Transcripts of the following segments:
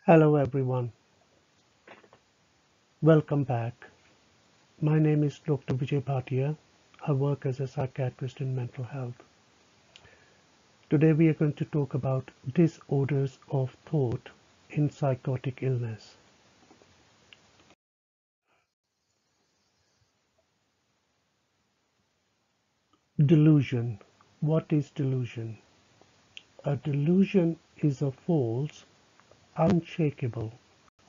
Hello everyone, welcome back. My name is Dr. Vijay Bhatia. I work as a psychiatrist in mental health. Today we are going to talk about disorders of thought in psychotic illness. Delusion. What is delusion? A delusion is a false, unshakeable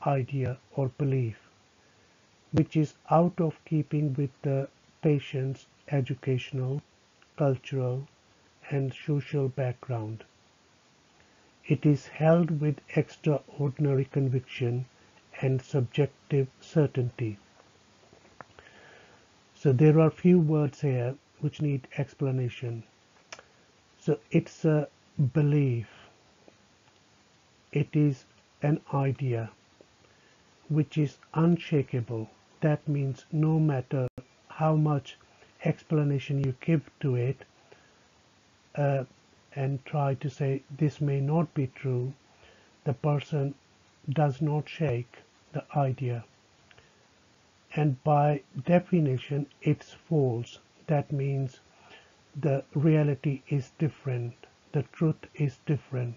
idea or belief which is out of keeping with the patient's educational, cultural, and social background. It is held with extraordinary conviction and subjective certainty. So there are few words here which need explanation. So it's a belief. It is an idea which is unshakable. That means no matter how much explanation you give to it, and try to say this may not be true, the person does not shake the idea. And by definition, it's false. That means the reality is different, the truth is different,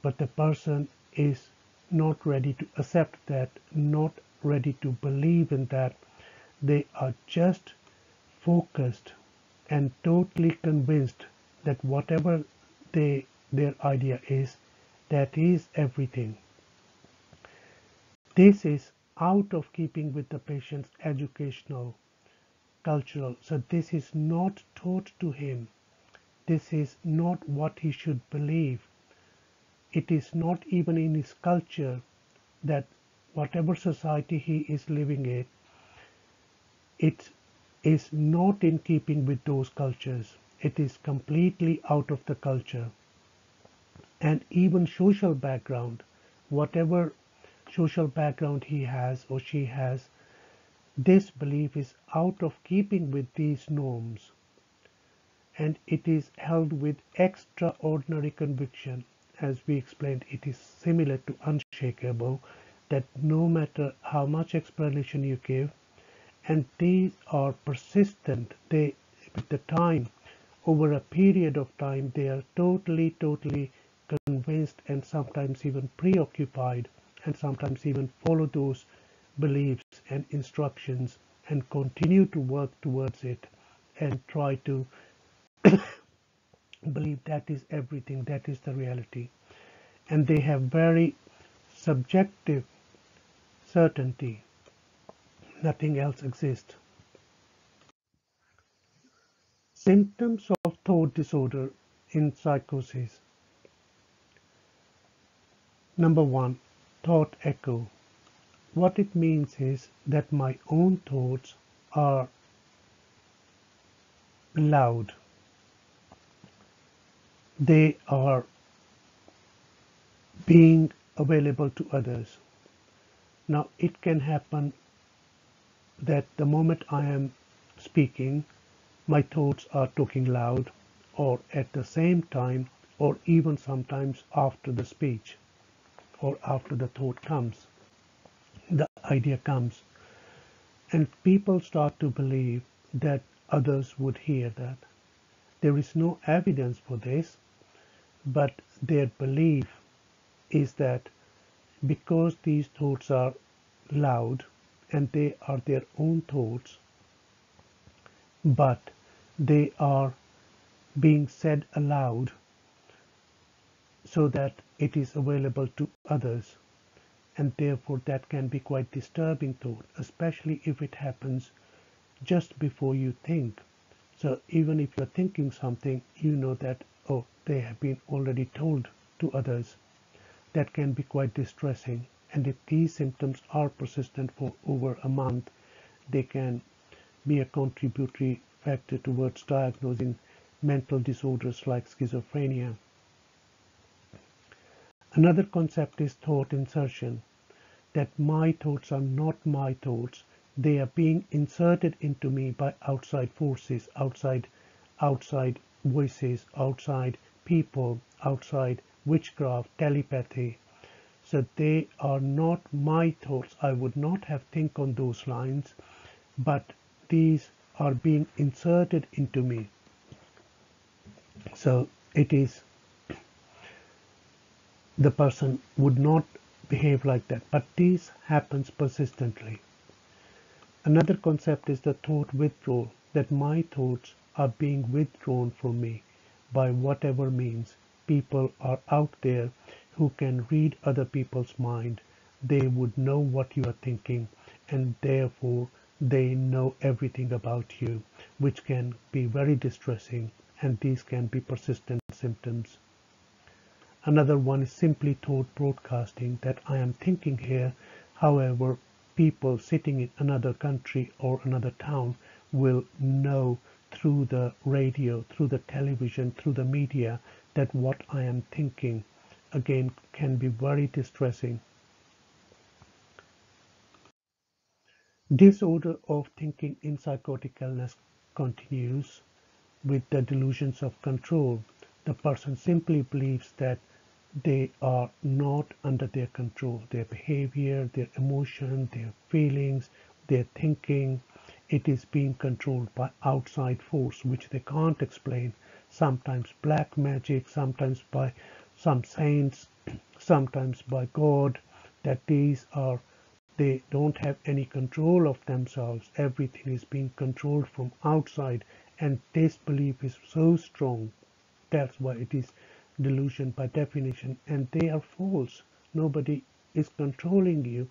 but the person is not ready to accept that, not ready to believe in that. They are just focused and totally convinced that whatever their idea is, that is everything. This is out of keeping with the patient's educational, cultural. So this is not taught to him. This is not what he should believe. It is not even in his culture that whatever society he is living in, it is not in keeping with those cultures. It is completely out of the culture. And even social background, whatever social background he has or she has, this belief is out of keeping with these norms. And it is held with extraordinary conviction. As we explained, it is similar to unshakable, that no matter how much explanation you give, and these are persistent, they, with the time, over a period of time, they are totally convinced and sometimes even preoccupied, and sometimes even follow those beliefs and instructions and continue to work towards it and try to believe that is everything, that is the reality. And they have very subjective certainty, nothing else exists. Symptoms of thought disorder in psychosis. Number one, thought echo. What it means is that my own thoughts are loud. They are being available to others. Now it can happen that the moment I am speaking, my thoughts are talking loud, or at the same time, or even sometimes after the speech, or after the thought comes, the idea comes, and people start to believe that others would hear that. There is no evidence for this, but their belief is that because these thoughts are loud and they are their own thoughts, but they are being said aloud so that it is available to others, and therefore that can be quite disturbing thought, especially if it happens just before you think. So even if you're thinking something, you know that, oh, they have been already told to others. That can be quite distressing, and if these symptoms are persistent for over a month, they can be a contributory factor towards diagnosing mental disorders like schizophrenia. Another concept is thought insertion, that my thoughts are not my thoughts. They are being inserted into me by outside forces, outside voices, outside people, outside witchcraft, telepathy. So they are not my thoughts. I would not have think on those lines, but these are being inserted into me. So it is, the person would not behave like that, but this happens persistently. Another concept is the thought withdrawal, that my thoughts are being withdrawn from me by whatever means. People are out there who can read other people's mind. They would know what you are thinking, and therefore they know everything about you, which can be very distressing, and these can be persistent symptoms. Another one is simply thought broadcasting, that I am thinking here, however, people sitting in another country or another town will know through the radio, through the television, through the media, that what I am thinking, again, can be very distressing. Disorder of thinking in psychotic illness continues with the delusions of control. The person simply believes that they are not under their control. Their behavior, their emotion, their feelings, their thinking, it is being controlled by outside force which they can't explain. Sometimes black magic, sometimes by some saints, sometimes by God, that they don't have any control of themselves. Everything is being controlled from outside, and this belief is so strong. That's why it is delusion by definition, and they are false. Nobody is controlling you,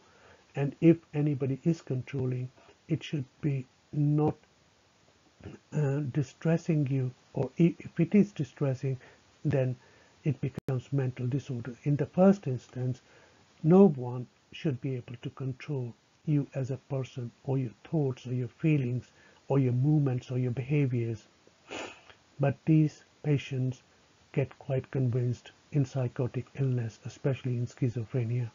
and if anybody is controlling, it should be not distressing you, or if it is distressing, then it becomes mental disorder. In the first instance, no one should be able to control you as a person, or your thoughts, or your feelings, or your movements, or your behaviors. But these patients get quite convinced in psychotic illness, especially in schizophrenia.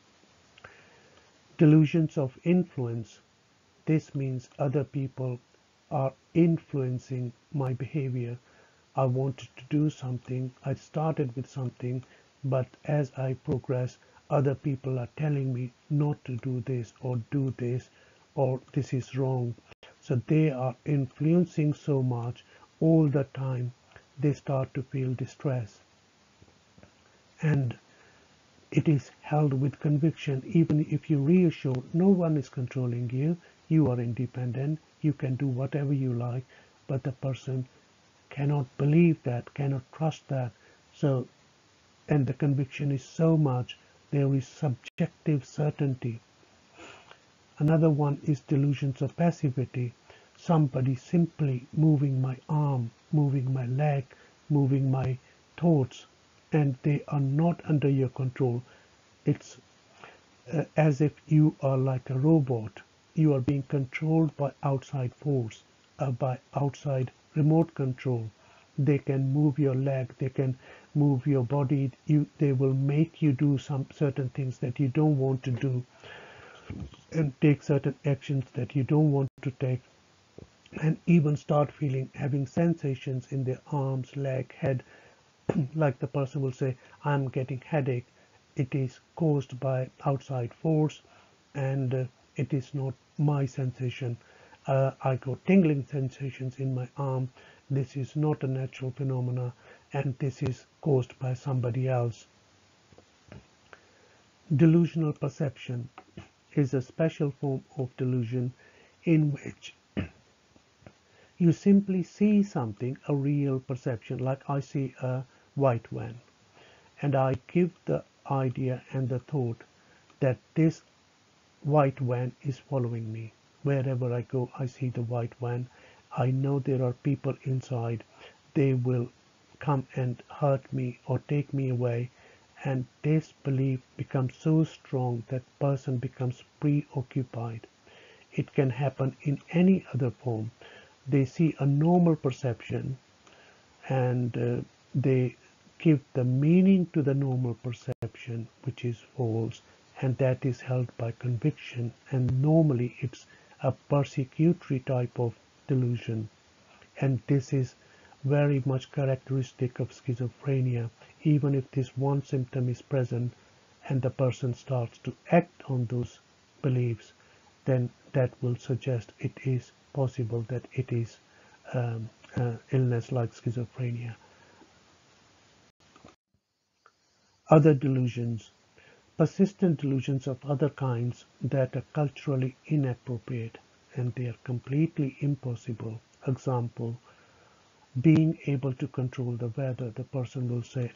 Delusions of influence. This means other people are influencing my behavior. I wanted to do something, I started with something, but as I progress, other people are telling me not to do this, or do this, or this is wrong. So they are influencing so much all the time, they start to feel distress. And it is held with conviction, even if you reassure no one is controlling you, you are independent, you can do whatever you like, but the person cannot believe that, cannot trust that. So, and the conviction is so much, there is subjective certainty. Another one is delusions of passivity. Somebody simply moving my arm, moving my leg, moving my thoughts, and they are not under your control. It's as if you are like a robot. You are being controlled by outside force, by outside remote control. They can move your leg, they can move your body. They will make you do some certain things that you don't want to do, and take certain actions that you don't want to take, and even start having sensations in their arms, leg, head. Like the person will say, I'm getting headache. It is caused by outside force, and it is not my sensation. I got tingling sensations in my arm. This is not a natural phenomena, and this is caused by somebody else. Delusional perception is a special form of delusion in which you simply see something, a real perception, like I see a white van, and I give the idea and the thought that this white van is following me. Wherever I go, I see the white van. I know there are people inside. They will come and hurt me or take me away. And this belief becomes so strong that person becomes preoccupied. It can happen in any other form. They see a normal perception, and they give the meaning to the normal perception, which is false, and that is held by conviction, and normally it's a persecutory type of delusion. And this is very much characteristic of schizophrenia. Even if this one symptom is present, and the person starts to act on those beliefs, then that will suggest it is possible that it is illness like schizophrenia. Other delusions. Persistent delusions of other kinds that are culturally inappropriate and they are completely impossible. Example, being able to control the weather. The person will say,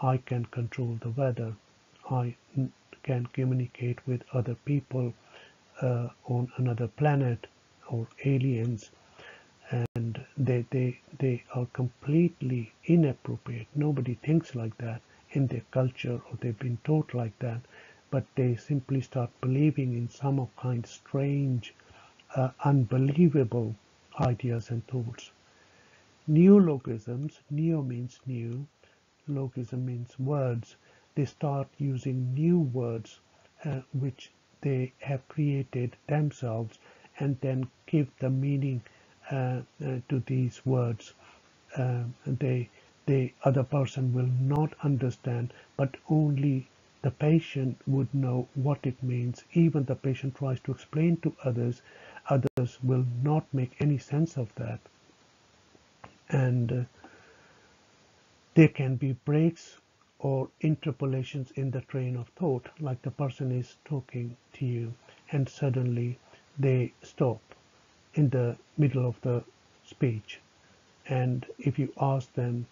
I can control the weather. I can communicate with other people on another planet or aliens, and they are completely inappropriate. Nobody thinks like that in their culture, or they've been taught like that, but they simply start believing in some of kind strange, unbelievable ideas and thoughts. Neologisms, neo means new, logism means words. They start using new words which they have created themselves and then give the meaning to these words. The other person will not understand, but only the patient would know what it means. Even the patient tries to explain to others, others will not make any sense of that. And there can be breaks or interpolations in the train of thought, like the person is talking to you and suddenly they stop in the middle of the speech. And if you ask them,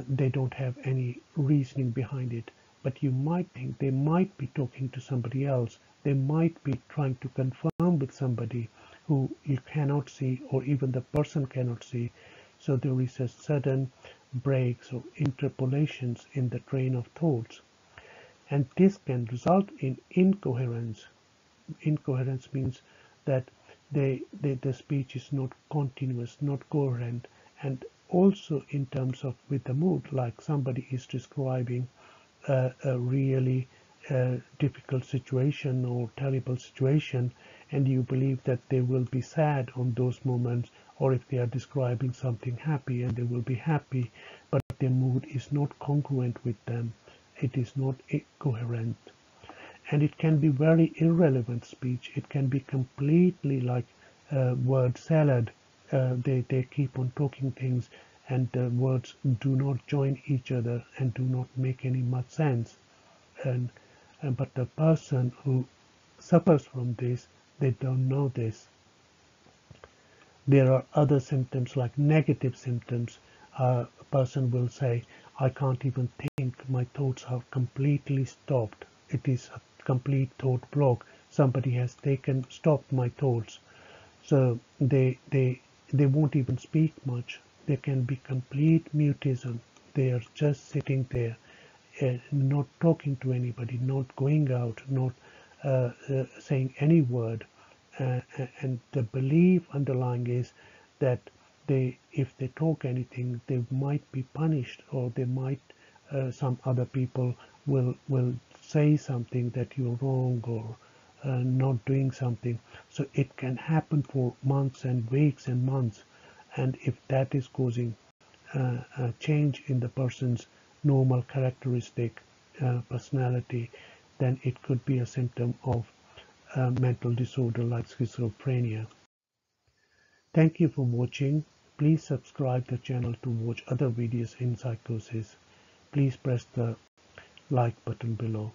they don't have any reasoning behind it, but you might think they might be talking to somebody else. They might be trying to confirm with somebody who you cannot see, or even the person cannot see. So there is a sudden breaks or interpolations in the train of thoughts. And this can result in incoherence. Incoherence means that the speech is not continuous, not coherent, and also in terms of with the mood, like somebody is describing a really difficult situation or terrible situation, and you believe that they will be sad on those moments, or if they are describing something happy and they will be happy, but their mood is not congruent with them. It is not coherent. And it can be very irrelevant speech. It can be completely like word salad. They keep on talking things and the words do not join each other and do not make any much sense. But the person who suffers from this, they don't know this. There are other symptoms like negative symptoms. A person will say, I can't even think, my thoughts are completely stopped. It is a complete thought block. Somebody has stopped my thoughts. So they won't even speak much. There can be complete mutism. They are just sitting there, not talking to anybody, not going out, not saying any word. And the belief underlying is that if they talk anything, they might be punished, or they might some other people will say something that you're wrong, or not doing something. So it can happen for months and weeks and months, and if that is causing a change in the person's normal characteristic personality, then it could be a symptom of a mental disorder like schizophrenia. Thank you for watching. Please subscribe the channel to watch other videos in psychosis. Please press the like button below.